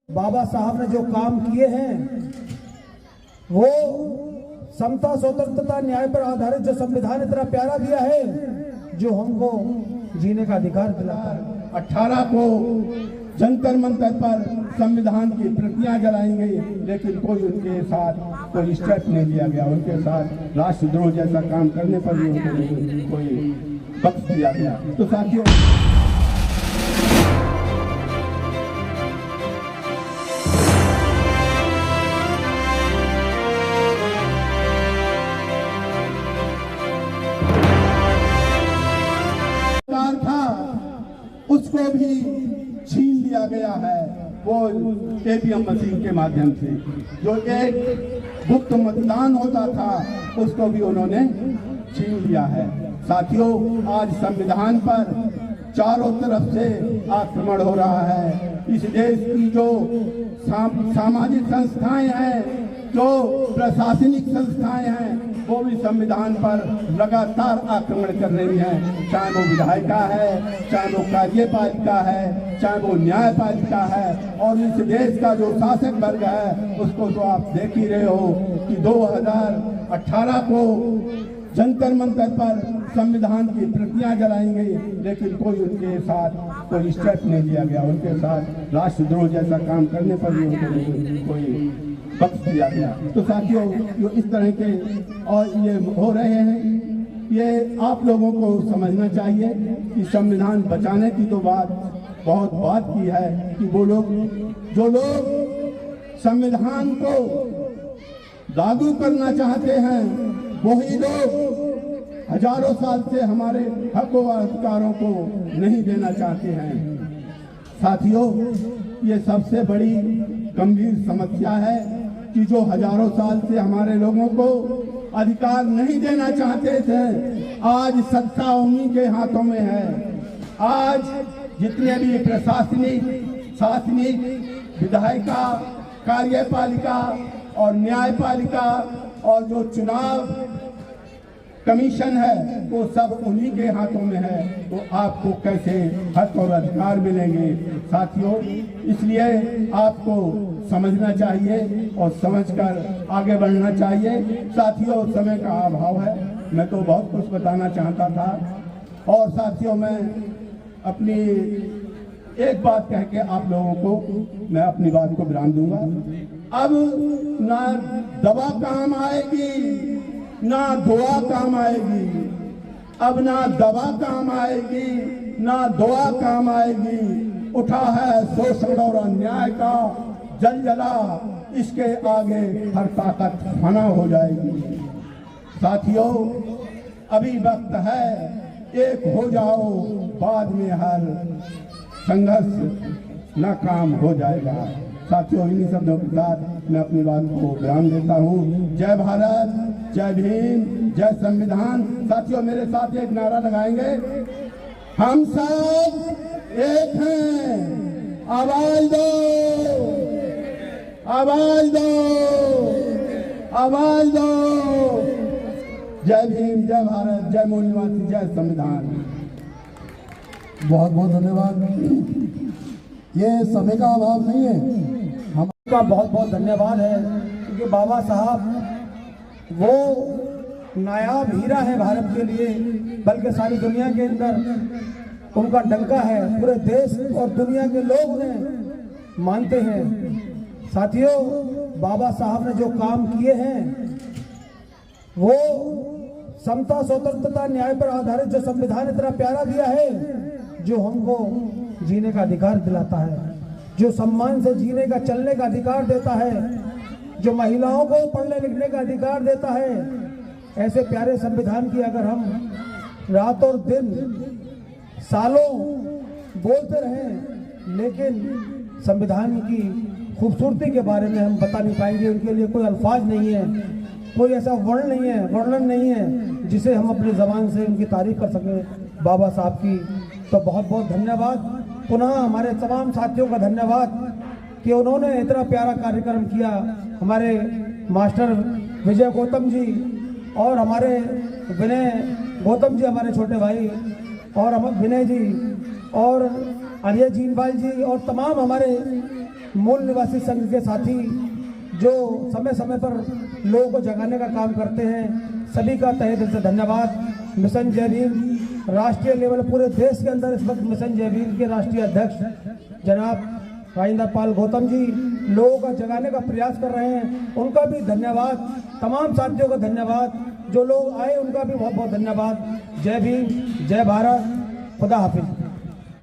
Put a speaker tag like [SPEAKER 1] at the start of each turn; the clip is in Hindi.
[SPEAKER 1] बाबा साहब ने जो काम किए हैं वो समता, स्वतंत्रता, न्याय पर आधारित जो संविधान इतना प्यारा दिया है, जो हमको जीने का अधिकार दिलाता है।
[SPEAKER 2] 18 को जंतर मंतर पर संविधान की प्रतियां जलाएंगे, लेकिन कोई उनके साथ कोई स्टेप नहीं लिया गया। उनके साथ राष्ट्रद्रोह जैसा काम करने पर भी उनको कोई बख्श दिया गया। तो साथियों, उसको भी छीन लिया गया है, वो ईवीएम मशीन के माध्यम से। जो एक गुप्त मतदान होता था उसको भी उन्होंने छीन लिया है। साथियों, आज संविधान पर चारों तरफ से आक्रमण हो रहा है। इस देश की जो सामाजिक संस्थाएं हैं, जो प्रशासनिक संस्थाएं हैं, वो भी संविधान पर लगातार आक्रमण कर रही हैं। चाहे वो विधायिका है, चाहे वो कार्यपालिका है, चाहे वो न्यायपालिका है, और इस देश का जो शासक वर्ग है उसको तो आप देख ही रहे हो कि 2018 को जंतर मंतर पर संविधान की प्रतियां जलाएंगे, लेकिन कोई उनके साथ कोई स्टेप नहीं लिया गया। उनके साथ राष्ट्रद्रोह जैसा काम करने पर भी उनको कोई बख्श दिया गया। तो साथियों, जो इस तरह के और ये हो रहे हैं, ये आप लोगों को समझना चाहिए कि संविधान बचाने की तो बहुत बात की है कि वो लोग जो लोग संविधान को लागू करना चाहते हैं, वही लोग हजारों साल से हमारे हकों व अधिकारों को नहीं देना चाहते हैं। साथियों, ये सबसे बड़ी गंभीर समस्या है कि जो हजारों साल से हमारे लोगों को अधिकार नहीं देना चाहते थे, आज सत्ता उन्हीं के हाथों में है। आज जितने भी प्रशासनिक, शासनिक, विधायिका, कार्यपालिका और न्यायपालिका और जो चुनाव कमीशन है, वो सब उन्हीं के हाथों में है। तो आपको कैसे हक और अधिकार मिलेंगे? साथियों, इसलिए आपको समझना चाहिए और समझकर आगे बढ़ना चाहिए। साथियों, समय का अभाव है, मैं तो बहुत कुछ बताना चाहता था। और साथियों, मैं अपनी एक बात कह के आप लोगों को मैं अपनी बात को विराम दूंगा। अब ना दवा काम आएगी, ना दुआ काम आएगी। अब ना दवा काम आएगी, ना दुआ काम आएगी। उठा है शोषण और अन्याय का जलजला, इसके आगे हर ताकत फना हो जाएगी। साथियों, अभी वक्त है, एक हो जाओ, बाद में हर संघर्ष नाकाम हो जाएगा। साथियों, इन्हीं शब्दों के साथ मैं अपनी बात को विराम देता हूँ। जय भारत, जय भीम, जय संविधान। साथियों, मेरे साथ एक नारा लगाएंगे, हम सब एक हैं, आवाज दो, आवाज दो, आवाज दो। जय भीम, जय भारत, जय मूल्यवान, जय संविधान।
[SPEAKER 3] बहुत बहुत धन्यवाद। ये समय का अभाव नहीं है,
[SPEAKER 1] हमका बहुत बहुत धन्यवाद है, क्योंकि बाबा साहब वो नायाब हीरा है भारत के लिए, बल्कि सारी दुनिया के अंदर उनका डंका है। पूरे देश और दुनिया के लोग उन्हें मानते हैं। साथियों, बाबा साहब ने जो काम किए हैं वो समता, स्वतंत्रता, न्याय पर आधारित जो संविधान इतना प्यारा दिया है, जो हमको जीने का अधिकार दिलाता है, जो सम्मान से जीने का, चलने का अधिकार देता है, जो महिलाओं को पढ़ने लिखने का अधिकार देता है। ऐसे प्यारे संविधान की अगर हम रात और दिन, सालों बोलते रहें, लेकिन संविधान की खूबसूरती के बारे में हम बता नहीं पाएंगे। उनके लिए कोई अल्फाज नहीं है, कोई ऐसा वर्णन नहीं है जिसे हम अपनी ज़बान से उनकी तारीफ कर सकें बाबा साहब की। तो बहुत बहुत धन्यवाद। पुनः हमारे तमाम साथियों का धन्यवाद कि उन्होंने इतना प्यारा कार्यक्रम किया। हमारे मास्टर विजय गौतम जी और हमारे विनय गौतम जी, हमारे छोटे भाई, और विनय जी और अरिया जीनपाल जी और तमाम हमारे मूल निवासी संघ के साथी जो समय समय पर लोगों को जगाने का काम करते हैं, सभी का तहे दिल से धन्यवाद। मिशन जय भीम राष्ट्रीय लेवल पूरे देश के अंदर इस वक्त मिशन जय भीम के राष्ट्रीय अध्यक्ष जनाब राजेंद्र पाल गौतम जी लोगों का जगाने का प्रयास कर रहे हैं, उनका भी धन्यवाद। तमाम साथियों का धन्यवाद, जो लोग आए उनका भी बहुत बहुत धन्यवाद। जय भीम, जय भारत, खुदा हाफिज।